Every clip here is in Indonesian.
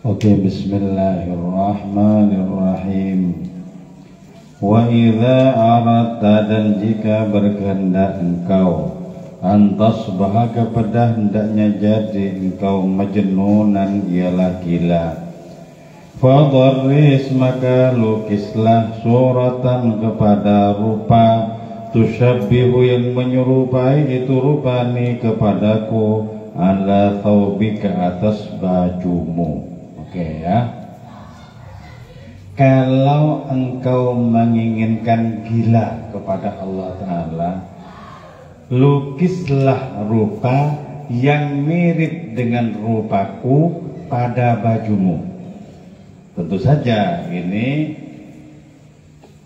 Oke, bismillahirrahmanirrahim. Wa idza aradta, dan jika berkehendak engkau, antasbaha, kepada hendaknya jadi engkau majnunan, ialah gila, fadharris, maka lukislah suratan, kepada rupa, tusyabbihu, yang menyerupai itu rupani kepadaku, ala thawbika, atas bajumu. Oke ya. Kalau engkau menginginkan gila kepada Allah Ta'ala, lukislah rupa yang mirip dengan rupaku pada bajumu. Tentu saja ini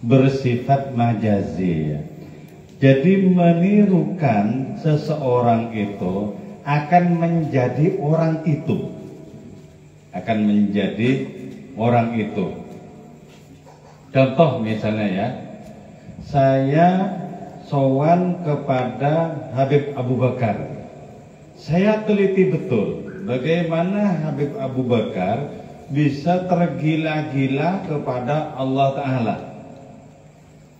bersifat majazi ya. Jadi menirukan seseorang itu akan menjadi orang itu. Akan menjadi orang itu. Contoh misalnya ya, saya sowan kepada Habib Abu Bakar. Saya teliti betul bagaimana Habib Abu Bakar bisa tergila-gila kepada Allah Ta'ala,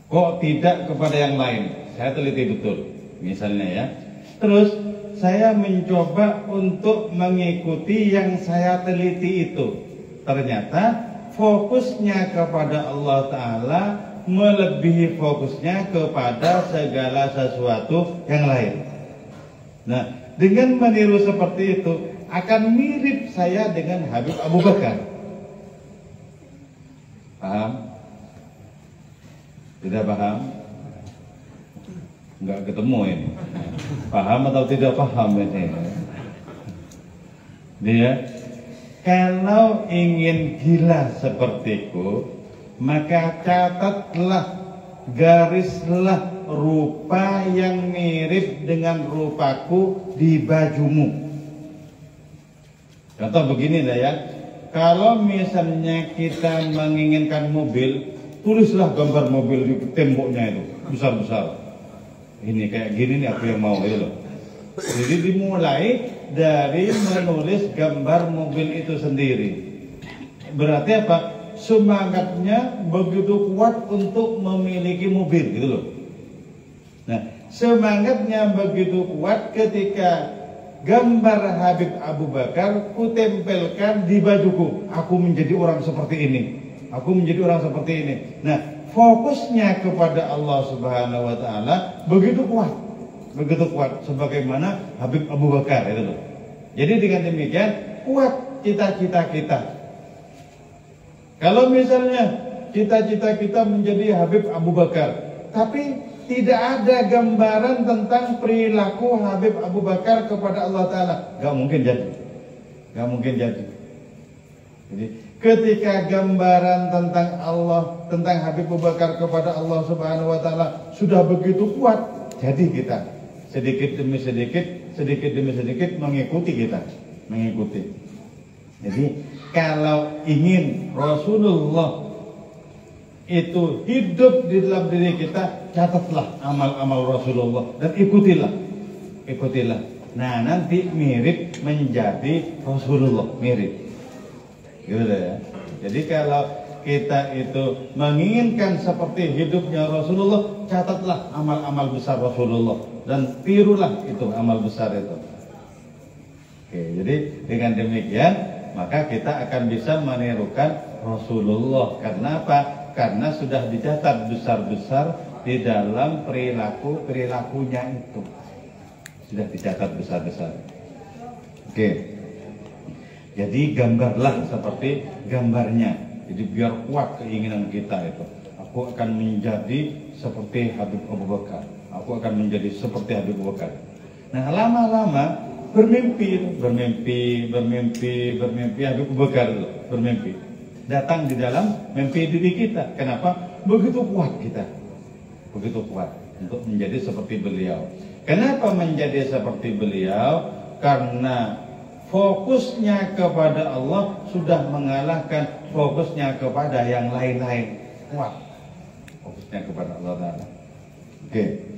kok tidak kepada yang lain. Saya teliti betul misalnya ya. Terus saya mencoba untuk mengikuti yang saya teliti itu. Ternyata fokusnya kepada Allah Ta'ala melebihi fokusnya kepada segala sesuatu yang lain. Nah, dengan meniru seperti itu akan mirip saya dengan Habib Abu Bakar. Paham? Tidak paham? Enggak ketemu ini. Paham atau tidak paham ini? Dia, kalau ingin gila sepertiku, maka catatlah, garislah rupa yang mirip dengan rupaku di bajumu. Contoh begini dah ya. Kalau misalnya kita menginginkan mobil, tulislah gambar mobil di temboknya itu besar-besar. Ini kayak gini nih aku yang mau itu loh. Jadi dimulai dari menulis gambar mobil itu sendiri. Berarti apa? Semangatnya begitu kuat untuk memiliki mobil gitu loh. Nah, semangatnya begitu kuat ketika gambar Habib Abu Bakar kutempelkan di bajuku. Aku menjadi orang seperti ini. Aku menjadi orang seperti ini. Nah, fokusnya kepada Allah Subhanahu wa Ta'ala begitu kuat sebagaimana Habib Abu Bakar itu loh. Jadi dengan demikian kuat cita-cita kita. Kalau misalnya cita-cita kita menjadi Habib Abu Bakar, tapi tidak ada gambaran tentang perilaku Habib Abu Bakar kepada Allah Ta'ala, gak mungkin jadi. Jadi ketika gambaran tentang Allah, tentang Habib Abu Bakar kepada Allah Subhanahu wa Ta'ala sudah begitu kuat, jadi kita sedikit demi sedikit mengikuti kita. Jadi kalau ingin Rasulullah itu hidup di dalam diri kita, catatlah amal-amal Rasulullah dan ikutilah. Nah, nanti mirip menjadi Rasulullah, mirip. Gitu ya. Jadi kalau kita itu menginginkan seperti hidupnya Rasulullah, catatlah amal-amal besar Rasulullah dan tirulah itu amal besar itu. Oke, jadi dengan demikian maka kita akan bisa menirukan Rasulullah. Karena apa? Karena sudah dicatat besar-besar di dalam perilakunya itu. Sudah dicatat besar-besar. Oke. Jadi gambarlah seperti gambarnya. Jadi biar kuat keinginan kita itu. Aku akan menjadi seperti Habib Abu Bakar. Aku akan menjadi seperti Habib Abu Bakar. Nah, lama-lama bermimpi Habib Abu Bakar, bermimpi. Datang di dalam mimpi diri kita. Kenapa? Begitu kuat kita. Begitu kuat untuk menjadi seperti beliau. Kenapa menjadi seperti beliau? Karena fokusnya kepada Allah sudah mengalahkan fokusnya kepada yang lain-lain. Kuat fokusnya kepada Allah Ta'ala. Oke.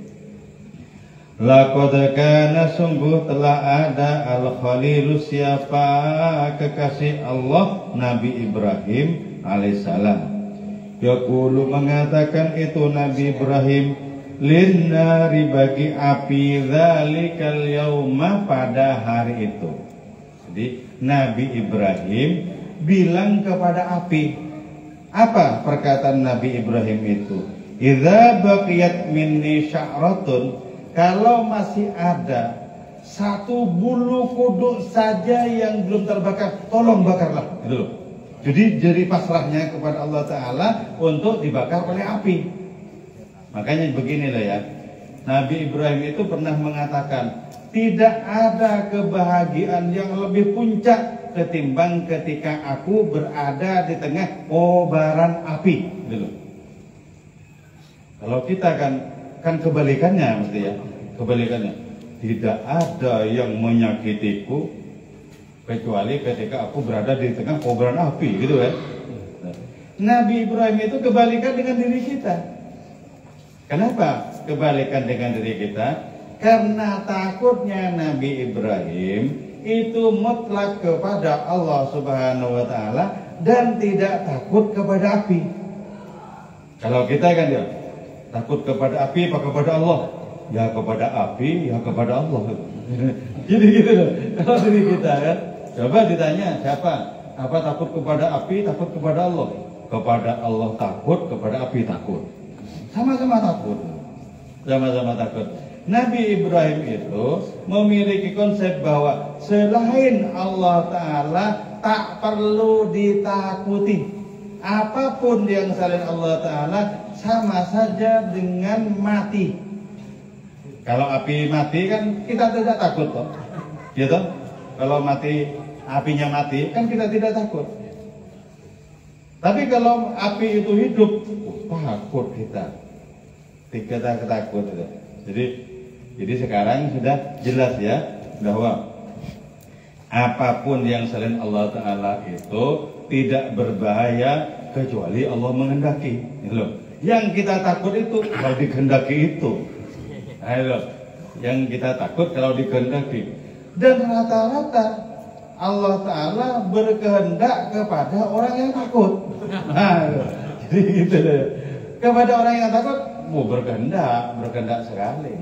Laqad kana sungguh telah ada al-Khalilu siapa kekasih Allah Nabi Ibrahim alaihissalam. Yaqulu mengatakan itu Nabi Ibrahim linnari bagi api dzalikal yauma pada hari itu. Jadi Nabi Ibrahim bilang kepada api, apa perkataan Nabi Ibrahim itu? Idza baqiyat minni sya'ratun, kalau masih ada satu bulu kuduk saja yang belum terbakar, tolong bakarlah, gitu loh. Jadi pasrahnya kepada Allah Ta'ala untuk dibakar oleh api. Makanya beginilah ya, Nabi Ibrahim itu pernah mengatakan, tidak ada kebahagiaan yang lebih puncak ketimbang ketika aku berada di tengah kobaran api, gitu loh. Kalau kita kan kebalikannya mesti ya, kebalikannya. Tidak ada yang menyakitiku kecuali ketika aku berada di tengah kobaran api, gitu ya. Nabi Ibrahim itu kebalikan dengan diri kita. Kenapa kebalikan dengan diri kita? Karena takutnya Nabi Ibrahim itu mutlak kepada Allah Subhanahu wa Ta'ala dan tidak takut kepada api. Kalau kita kan ya takut kepada api apa kepada Allah? Ya kepada api, ya kepada Allah. Jadi gitu loh. Kalau diri kita kan, coba ditanya siapa? Apa takut kepada api, takut kepada Allah? Kepada Allah takut, kepada api takut. Sama-sama takut. Sama-sama takut. Nabi Ibrahim itu memiliki konsep bahwa selain Allah Ta'ala tak perlu ditakuti. Apapun yang selain Allah Ta'ala sama saja dengan mati. Kalau api mati kan kita tidak takut toh, gitu. Kalau mati, apinya mati kan kita tidak takut. Tapi kalau api itu hidup, takut kita. Kita takut. Jadi sekarang sudah jelas ya bahwa apapun yang selain Allah Ta'ala itu tidak berbahaya kecuali Allah menghendaki, gitu loh. Yang kita takut itu kalau dikehendaki itu. Ayo, yang kita takut kalau dikehendaki. Dan rata-rata Allah Ta'ala berkehendak kepada orang yang takut. Nah, jadi gitu deh. Kepada orang yang takut, berkehendak sekali.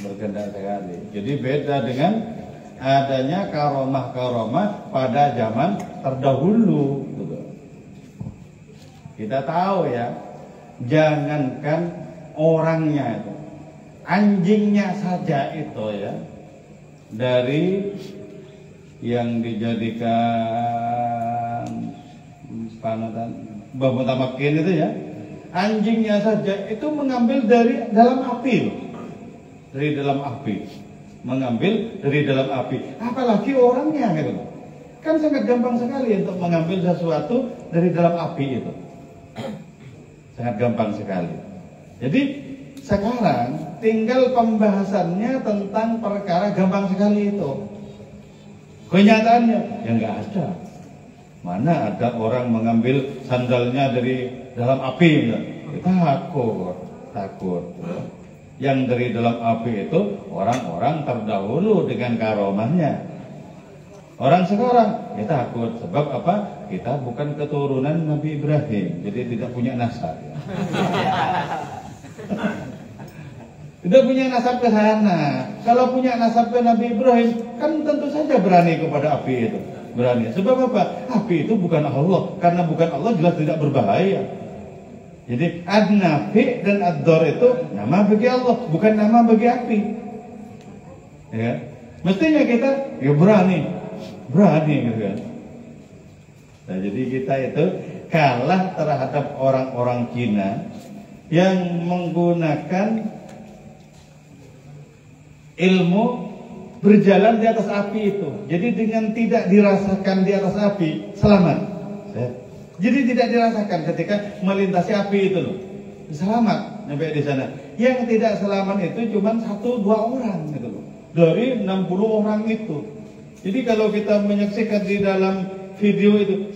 Berkehendak sekali. Jadi beda dengan adanya karomah-karomah pada zaman terdahulu. Kita tahu ya, jangankan orangnya itu, anjingnya saja itu ya, dari yang dijadikan panutan Bapak Tamakin itu ya, anjingnya saja itu mengambil dari dalam api loh. Dari dalam api, mengambil dari dalam api, apalagi orangnya gitu. Kan sangat gampang sekali untuk mengambil sesuatu dari dalam api itu, sangat gampang sekali. Jadi sekarang tinggal pembahasannya tentang perkara gampang sekali itu. Kenyataannya ya nggak ada. Mana ada orang mengambil sandalnya dari dalam api? Takut. Yang dari dalam api itu orang-orang terdahulu dengan karomahnya. Orang sekarang ya takut. Sebab apa? Kita bukan keturunan Nabi Ibrahim, jadi tidak punya nasab. Tidak punya nasab ke sana. Kalau punya nasab ke Nabi Ibrahim, kan tentu saja berani kepada api itu. Berani. Sebab apa? Api itu bukan Allah. Karena bukan Allah jelas tidak berbahaya. Jadi ad-nafi dan ad-dor itu nama bagi Allah, bukan nama bagi api. Ya. Mestinya kita ya berani gitu kan. Nah, jadi kita itu kalah terhadap orang-orang Cina yang menggunakan ilmu berjalan di atas api itu. Jadi dengan tidak dirasakan di atas api, selamat. Jadi tidak dirasakan ketika melintasi api itu loh. Selamat sampai di sana. Yang tidak selamat itu cuma 1-2 orang gitu loh. Dari 60 orang itu. Jadi kalau kita menyaksikan di dalam video itu,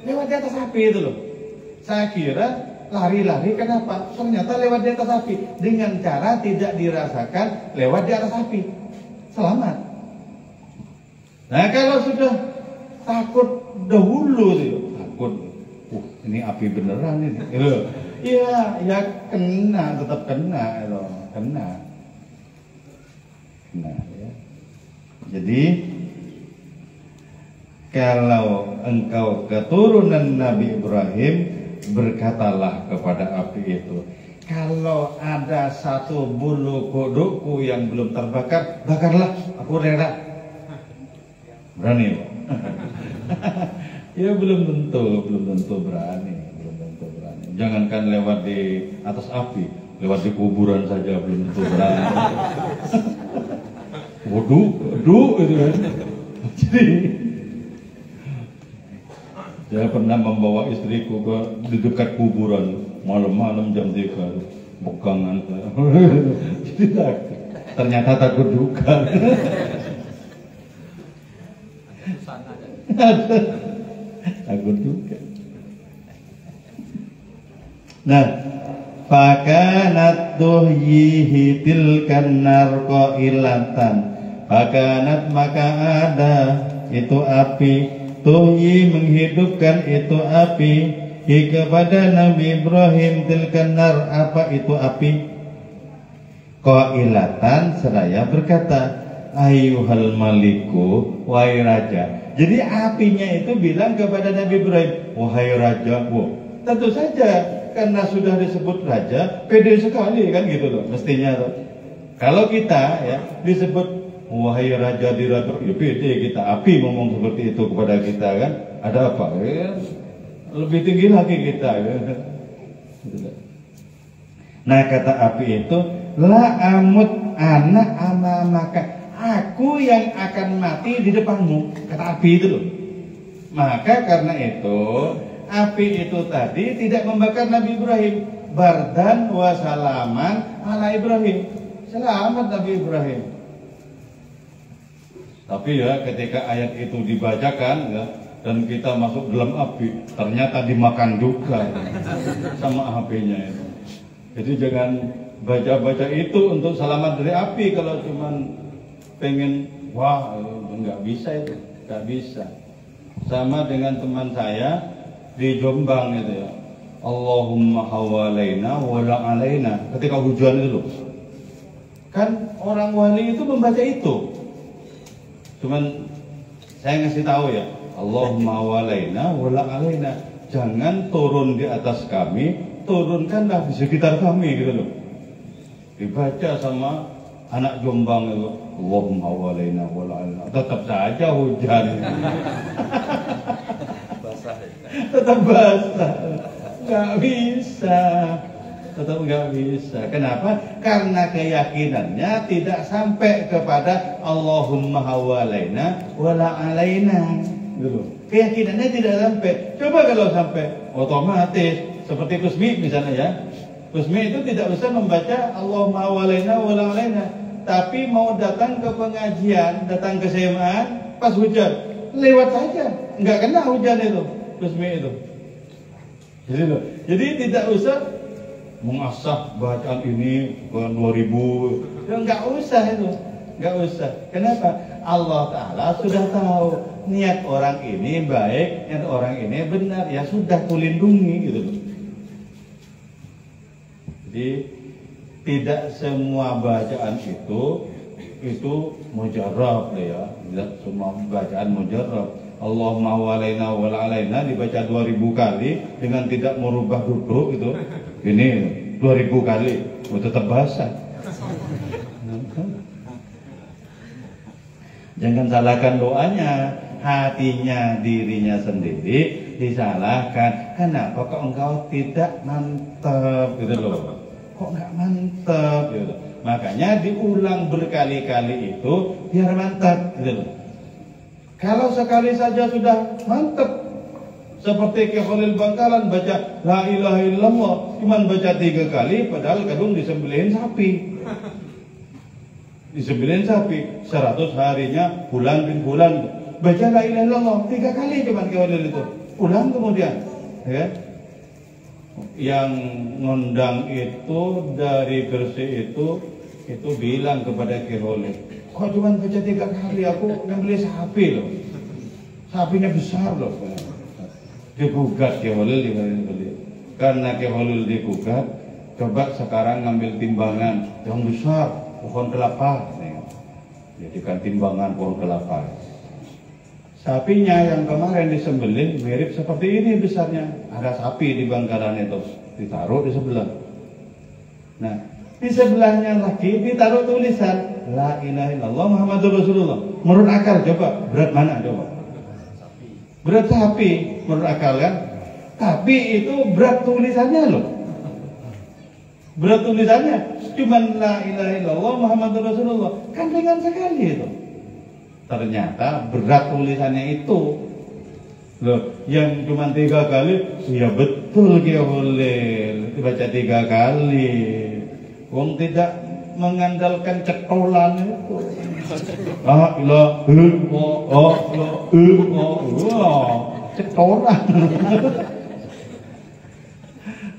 lewat di atas api itu loh. Saya kira lari-lari, kenapa? Ternyata lewat di atas api dengan cara tidak dirasakan lewat di atas api, selamat. Nah kalau sudah takut dahulu sih, takut, ini api beneran ini, iya, ya kena, tetap kena, kena. Nah, ya. Jadi kalau engkau keturunan Nabi Ibrahim, berkatalah kepada api itu, kalau ada satu bulu kudukku yang belum terbakar, bakarlah, aku rela. Berani, Pak? Ya belum tentu berani. Jangankan lewat di atas api, lewat di kuburan saja belum tentu berani. Waduh, itu kan. Jadi saya pernah membawa istriku di dekat kuburan malam-malam jam 3, pegangan. Jadi ternyata takut juga. Takut juga. Nah, fakanat tuhyihi tilkan nar qailatan. Fakanat maka ada itu api, tuhyi menghidupkan itu api kepada Nabi Ibrahim tilkan nar, apa itu api? Qailatan seraya berkata, ayyuhal maliku, wahai raja. Jadi apinya itu bilang kepada Nabi Ibrahim, wahai raja. Tentu saja karena sudah disebut raja, pede sekali kan gitu loh, mestinya loh. Kalau kita ya disebut wahai raja di raja, ya pede kita. Api ngomong seperti itu kepada kita kan, ada apa? Ya, lebih tinggi lagi kita. Ya. Nah kata api itu, la amut anak amamaka, aku yang akan mati di depanmu, kata api itu loh. Maka karena itu api itu tadi tidak membakar Nabi Ibrahim, bardan wa salaman ala Ibrahim, selamat Nabi Ibrahim. Tapi ya ketika ayat itu dibacakan ya, dan kita masuk dalam api, ternyata dimakan juga sama apinya itu. Jadi jangan baca-baca itu untuk selamat dari api. Kalau cuman pengen, wah nggak bisa itu, nggak bisa. Sama dengan teman saya di Jombang itu ya, Allahumma hawalaina wala alaina, ketika hujan itu loh. Kan orang wali itu membaca itu. Cuman saya ngasih tahu ya, Allahumma hawalaina wala alaina, jangan turun di atas kami, turunkanlah di sekitar kami gitu loh. Dibaca sama anak Jombang itu, Allahumma hawalaina wala alaina, tetap saja hujan. Tetap basah, nggak bisa, tetap nggak bisa. Kenapa? Karena keyakinannya tidak sampai kepada Allahumma hawalaina wala alaina, gitu. Keyakinannya tidak sampai. Coba kalau sampai, otomatis seperti Kusmi misalnya ya, Kusmi itu tidak usah membaca Allahumma hawalaina wala alaina, tapi mau datang ke pengajian, datang ke semaan, pas hujan lewat saja, nggak kena hujan itu. Kusmi itu. Jadi tidak usah mengasah bacaan ini ke 2000, ya, nggak usah itu, nggak usah. Kenapa? Allah Ta'ala sudah tahu niat orang ini baik, niat orang ini benar, ya sudah kulindungi gitu loh. Jadi tidak semua bacaan itu mujarrab ya, tidak semua bacaan mujarrab. Allahumma walaina wala alaina dibaca 2000 kali dengan tidak merubah duduk itu, ini 2000 kali, tetap basah. Jangan salahkan doanya, hatinya dirinya sendiri disalahkan. Kenapa kok engkau tidak mantap gitu loh? Kok nggak mantap gitu. Makanya diulang berkali-kali itu biar mantap gitu loh. Kalau sekali saja sudah mantap, seperti Khalil Bangkalan baca la ilaha illallah, cuman baca 3 kali, padahal kadung disembelihin sapi. Disembelihin sapi, 100 harinya bulan bin bulan. Baca la ilaha illallah 3 kali cuman Khalil itu, pulang kemudian, ya. yang ngundang itu dari Gresik itu bilang kepada Ki Holil, kok cuma baca 3 kali, aku beli sapi loh, sapinya besar loh. Digugat Ki Holil, karena Ki Holil digugat, coba sekarang ngambil timbangan yang besar, pohon kelapa, jadikan timbangan pohon kelapa. Sapinya yang kemarin disembelih mirip seperti ini besarnya. Ada sapi di Bangkalan itu, ditaruh di sebelah. Nah, di sebelahnya lagi ditaruh tulisan La ilaha illallah Muhammadur Rasulullah. Menurut akal coba, berat mana coba? Berat sapi, menurut akal kan? Tapi itu berat tulisannya loh. Berat tulisannya cuman La ilaha illallah Muhammadur Rasulullah. Kan ringan sekali itu. Ternyata berat tulisannya itu loh, yang cuma 3 kali, ya betul Ki Holil, dibaca 3 kali. Wong tidak mengandalkan cetolan itu. Cetolan.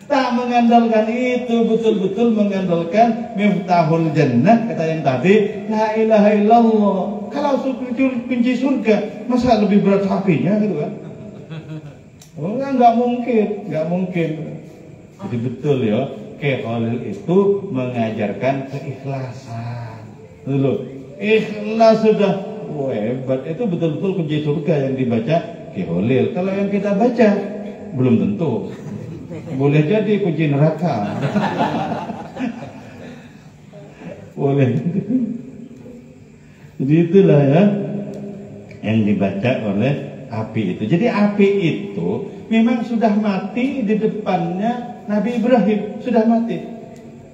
Tak mengandalkan itu, betul-betul mengandalkan Miftahul Jannah, kata yang tadi, La ilaha illallah. Kalau kunci surga, masa lebih berat sapinya gitu kan? Oh, nggak mungkin. Jadi betul ya, Ki Holil itu mengajarkan keikhlasan. Dulu, ikhlas sudah hebat, itu betul-betul kunci surga yang dibaca Ki Holil. Kalau yang kita baca, belum tentu. Boleh jadi kunci neraka. Boleh. Jadi itulah ya yang dibaca oleh api itu. Jadi api itu memang sudah mati di depannya Nabi Ibrahim, sudah mati.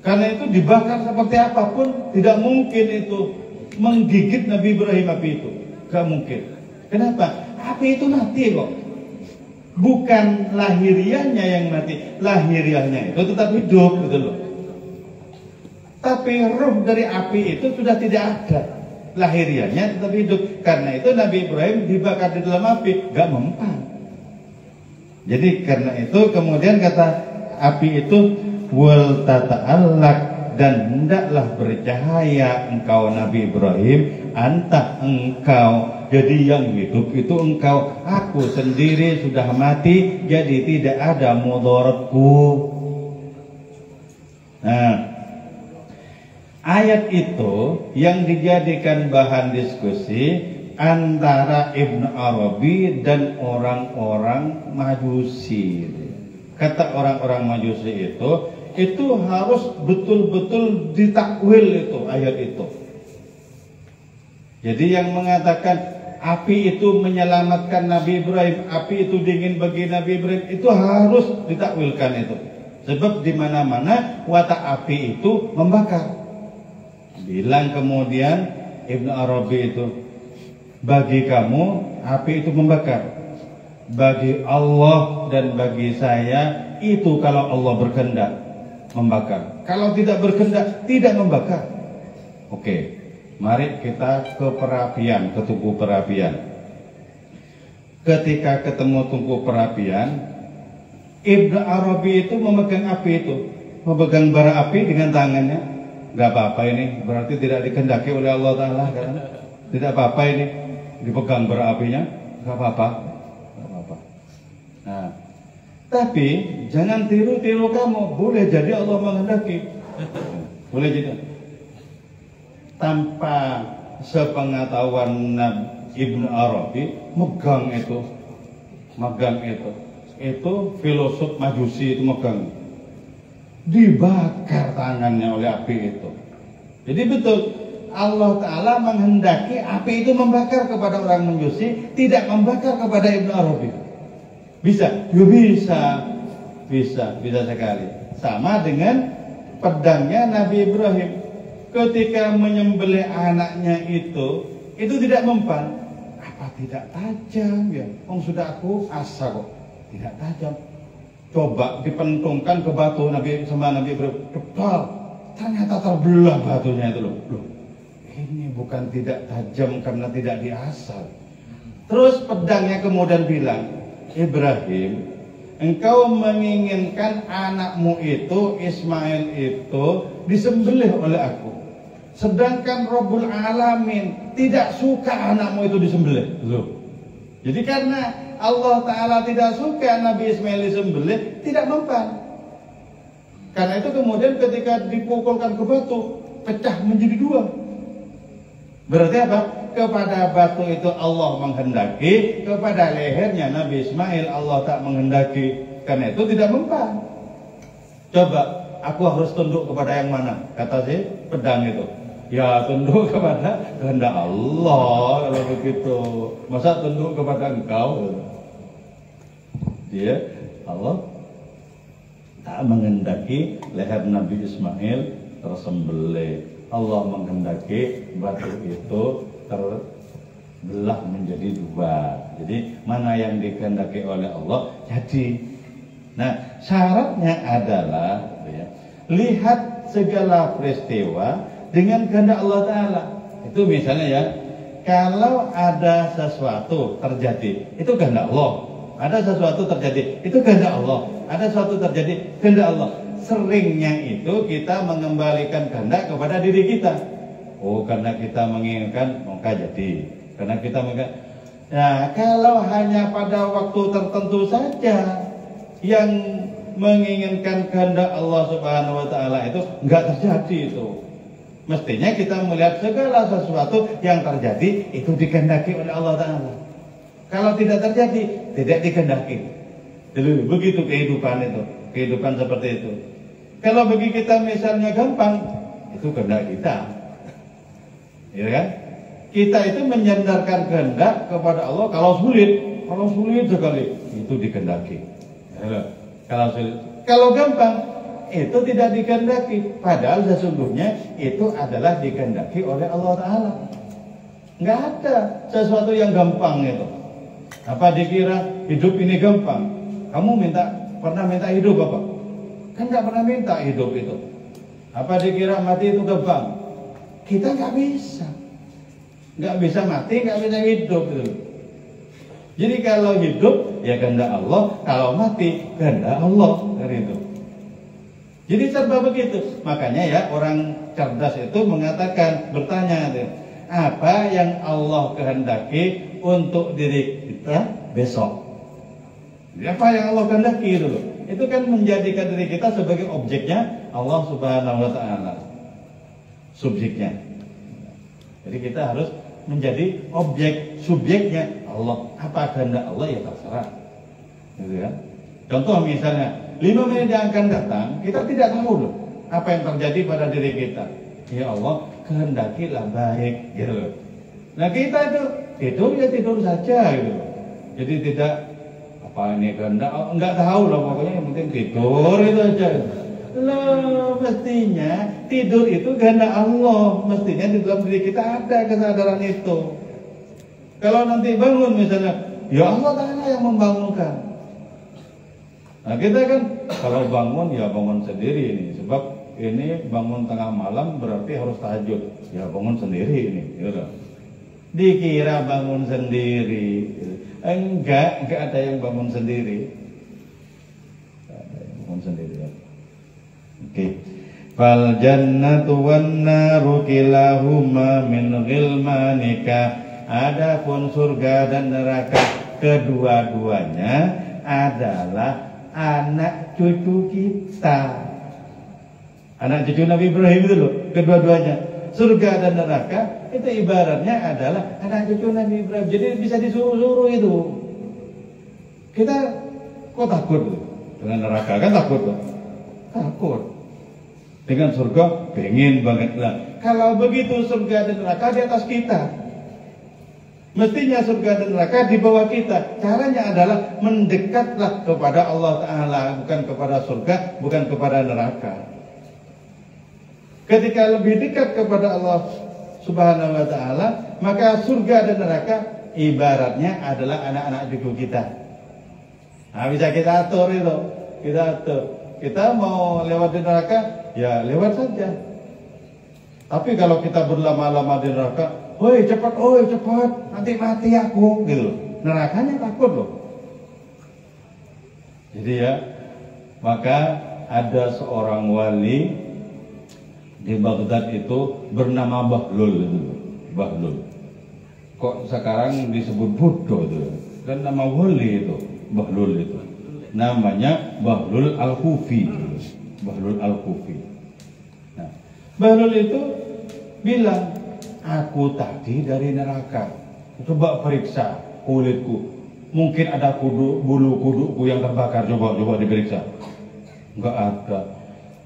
Karena itu dibakar seperti apapun tidak mungkin itu menggigit Nabi Ibrahim api itu. Gak mungkin. Kenapa? Api itu mati kok. Bukan lahiriahnya yang mati, lahiriahnya itu tetap hidup gitu loh. Tapi ruh dari api itu sudah tidak ada, lahiriahnya tetap hidup. Karena itu Nabi Ibrahim dibakar di dalam api, gak mempan. Jadi karena itu kemudian kata api itu wal tata'allaq, dan hendaklah bercahaya engkau Nabi Ibrahim, antah engkau. Jadi yang hidup itu engkau, aku sendiri sudah mati, jadi tidak ada mudaratku. Nah, ayat itu yang dijadikan bahan diskusi antara Ibn Arabi dan orang-orang Majusi. Kata orang-orang Majusi itu harus betul-betul ditakwil itu ayat itu. Jadi yang mengatakan api itu menyelamatkan Nabi Ibrahim, api itu dingin bagi Nabi Ibrahim, itu harus ditakwilkan itu. Sebab di mana-mana watak api itu membakar. Bilang kemudian Ibn Arabi itu, bagi kamu api itu membakar. Bagi Allah dan bagi saya itu kalau Allah berkehendak membakar. Kalau tidak berkehendak tidak membakar. Oke. Mari kita ke perapian, ke tungku perapian. Ketika ketemu tungku perapian, Ibn Arabi itu memegang api itu, memegang bara api dengan tangannya. Gak apa-apa ini, berarti tidak dikehendaki oleh Allah Ta'ala kan? Tidak apa-apa ini, dipegang bara apinya, gak apa-apa. Nah, tapi jangan tiru-tiru kamu, boleh jadi Allah menghendaki. Boleh jadi. Tanpa sepengetahuan Ibn Arabi megang itu filosof Majusi itu megang, dibakar tangannya oleh api itu. Jadi betul Allah Ta'ala menghendaki api itu membakar kepada orang Majusi, tidak membakar kepada Ibn Arabi. Bisa? Ya bisa sekali. Sama dengan pedangnya Nabi Ibrahim. Ketika menyembelih anaknya itu tidak mempan. Apa tidak tajam ya? Sudah aku asa kok, tidak tajam. Coba dipentungkan ke batu sama Nabi Ibrahim, tebal. Ternyata terbelah batunya itu loh. Ini bukan tidak tajam karena tidak diasah. Terus pedangnya kemudian bilang, Ibrahim, engkau menginginkan anakmu itu, Ismail itu, disembelih oleh aku. Sedangkan Rabbul Alamin tidak suka anakmu itu disembelih. Loh. Jadi karena Allah Ta'ala tidak suka Nabi Ismail disembelih, tidak mempan. Karena itu kemudian ketika dipukulkan ke batu, pecah menjadi dua. Berarti apa? Kepada batu itu Allah menghendaki, kepada lehernya Nabi Ismail Allah tak menghendaki. Karena itu tidak mempan. Coba, aku harus tunduk kepada yang mana? Kata si pedang itu. Ya tunduk kepada kehendak Allah. Kalau begitu, masa tunduk kepada engkau? Dia Allah tak menghendaki leher Nabi Ismail tersembelih. Allah menghendaki batu itu terbelah menjadi dua. Jadi mana yang dikehendaki oleh Allah jadi. Nah syaratnya adalah ya, lihat segala peristiwa dengan kehendak Allah Ta'ala. Itu misalnya ya, kalau ada sesuatu terjadi, itu kehendak Allah. Ada sesuatu terjadi, itu kehendak Allah. Ada sesuatu terjadi, kehendak Allah. Seringnya itu kita mengembalikan kehendak kepada diri kita. Oh, karena kita menginginkan, maka jadi. Karena kita menginginkan. Nah, kalau hanya pada waktu tertentu saja yang menginginkan kehendak Allah Subhanahu wa Ta'ala itu enggak terjadi itu. Mestinya kita melihat segala sesuatu yang terjadi itu dikehendaki oleh Allah Ta'ala. Kalau tidak terjadi, tidak dikehendaki. Jadi begitu kehidupan itu, kehidupan seperti itu. Kalau bagi kita misalnya gampang, itu kehendak kita, ya kan? Kita itu menyandarkan kehendak kepada Allah. Kalau sulit sekali, itu dikehendaki. Kalau sulit, kalau gampang, itu tidak dikehendaki. Padahal sesungguhnya itu adalah dikehendaki oleh Allah Ta'ala. Nggak ada sesuatu yang gampang itu. Apa dikira hidup ini gampang? Kamu pernah minta hidup apa? Kan nggak pernah minta hidup itu. Apa dikira mati itu gampang? Kita nggak bisa mati, nggak bisa hidup itu. Jadi kalau hidup ya kehendak Allah, kalau mati kehendak Allah, kan itu. Jadi serba begitu. Makanya ya orang cerdas itu mengatakan, bertanya, apa yang Allah kehendaki untuk diri kita besok? Apa yang Allah kehendaki itu loh. Itu kan menjadikan diri kita sebagai objeknya Allah Subhanahu wa Ta'ala, subjeknya. Jadi kita harus menjadi objek, subjeknya Allah. Apa kehendak Allah ya terserah, gitu kan? Contoh misalnya 5 menit yang akan datang, kita tidak tahu loh apa yang terjadi pada diri kita. Ya Allah kehendakilah baik, gitu loh. Nah kita itu tidur ya tidur saja, gitu. Jadi tidak apa ini kehendak, enggak tahu loh, pokoknya yang penting tidur itu aja. Loh, mestinya tidur itu kehendak Allah. Mestinya di dalam diri kita ada kesadaran itu. Kalau nanti bangun misalnya, ya Allah Ta'ala yang membangunkan. Nah kita kan kalau bangun ya bangun sendiri ini. Sebab ini bangun tengah malam berarti harus tahajud. Ya bangun sendiri ini, gitu. Dikira bangun sendiri. Enggak ada yang bangun sendiri. Enggak ada yang bangun sendiri ya. Oke. Fal jannatu wan naru kilahuma min ghilmanika. Adapun surga dan neraka kedua-duanya adalah anak cucu kita. Anak cucu Nabi Ibrahim itu loh, kedua-duanya. Surga dan neraka itu ibaratnya adalah anak cucu Nabi Ibrahim. Jadi bisa disuruh-suruh itu. Kita kok takut loh dengan neraka? Kan takut loh. Takut. Dengan surga pengen banget lah. Kalau begitu surga dan neraka di atas kita. Mestinya surga dan neraka di bawah kita. Caranya adalah mendekatlah kepada Allah Ta'ala, bukan kepada surga, bukan kepada neraka. Ketika lebih dekat kepada Allah Subhanahu wa Ta'ala, maka surga dan neraka ibaratnya adalah anak-anak cucu kita. Nah, bisa kita atur itu, kita atur. Kita mau lewat di neraka, ya lewat saja. Tapi kalau kita berlama-lama di neraka, woi cepat, nanti mati aku, gitu. Nerakanya takut loh. Jadi ya, maka ada seorang wali di Baghdad itu bernama Bahlul. Bahlul. Kok sekarang disebut Buddha itu? Kan nama wali itu, Bahlul itu. Namanya Bahlul Al-Kufi. Bahlul Al-Kufi. Nah, Bahlul itu bilang, aku tadi dari neraka. Coba periksa kulitku. Mungkin ada bulu kuduku yang terbakar. Coba diperiksa. Enggak ada.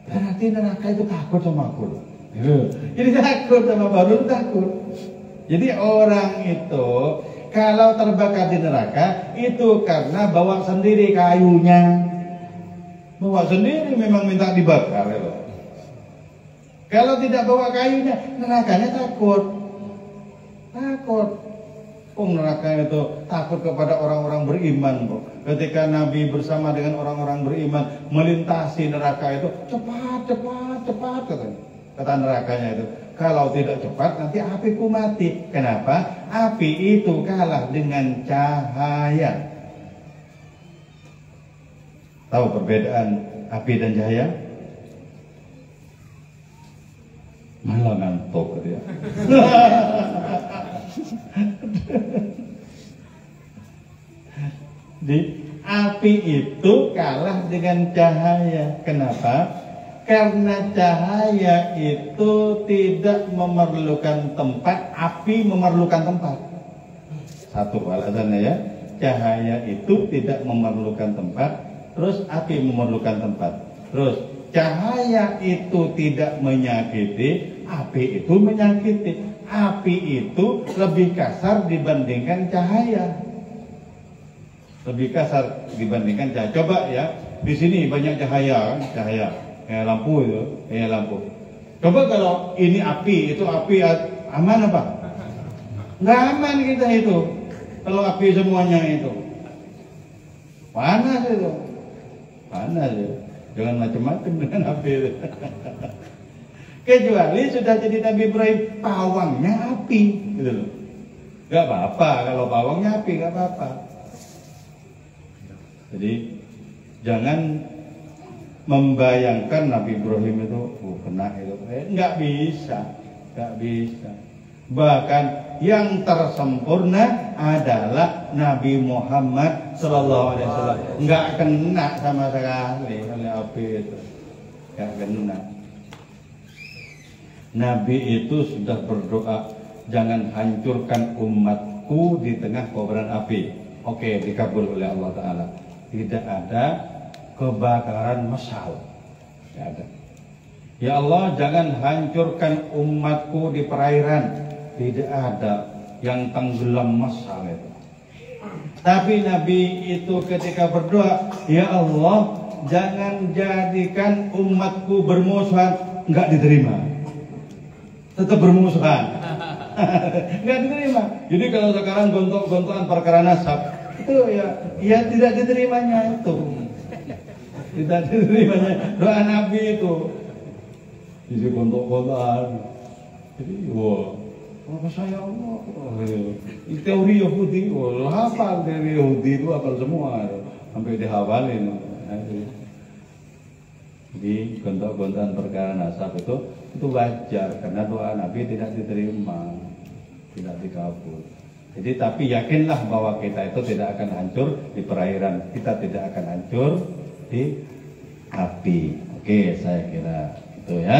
Berarti neraka itu takut sama aku. Jadi takut sama Bahlul, takut. Jadi orang itu kalau terbakar di neraka itu karena bawa sendiri kayunya. Bawa sendiri memang minta dibakar ya. Kalau tidak bawa kayunya, nerakanya takut. Takut. Neraka itu takut kepada orang-orang beriman. Ketika Nabi bersama dengan orang-orang beriman melintasi neraka itu, cepat kata nerakanya itu. Kalau tidak cepat nanti apiku mati. Kenapa? Api itu kalah dengan cahaya. Tahu perbedaan api dan cahaya? Malah ngantuk dia. Di api itu kalah dengan cahaya. Kenapa? Karena cahaya itu tidak memerlukan tempat, api memerlukan tempat. Satu alasannya ya, cahaya itu tidak memerlukan tempat, terus api memerlukan tempat. Terus cahaya itu tidak menyakiti, api itu menyakiti. Api itu lebih kasar dibandingkan cahaya. Lebih kasar dibandingkan cahaya. Coba ya, di sini banyak cahaya, cahaya. Kayak lampu itu, kayak lampu. Coba kalau ini api, itu api aman apa? Nggak aman kita itu. Kalau api semuanya itu, panas itu, panas ya. Jangan macam-macam dengan api itu. Kecuali sudah jadi Nabi Ibrahim, pawangnya api, gitu loh. Nggak apa-apa kalau pawangnya api, nggak apa-apa. Jadi jangan membayangkan Nabi Ibrahim itu kena itu, nggak bisa. Bahkan yang tersempurna adalah Nabi Muhammad Sallallahu Alaihi Wasallam, nggak kena sama sekali oleh api itu, nggak kena. Nabi itu sudah berdoa, jangan hancurkan umatku di tengah kobaran api. Oke, dikabul oleh Allah Taala. Tidak ada kebakaran massal. Ya ada. Ya Allah, jangan hancurkan umatku di perairan. Tidak ada yang tenggelam massal itu. Tapi Nabi itu ketika berdoa, ya Allah, jangan jadikan umatku bermusuhan. Enggak diterima. Tetap bermusuhan. Enggak diterima. Jadi kalau sekarang gontok-gontokan perkara nasab, itu ya tidak diterimanya itu. Tidak diterimanya doa Nabi itu. Jadi gontok-gontokan. Jadi apa saya Allah? Teori Yahudi, hafal teori Yahudi itu hafal semua, sampai dihafalin. Jadi gontok-gontokan perkara nasab itu wajar karena doa Nabi tidak diterima, tidak dikabul. Jadi tapi yakinlah bahwa kita itu tidak akan hancur di perairan, kita tidak akan hancur di api. Oke, saya kira itu ya.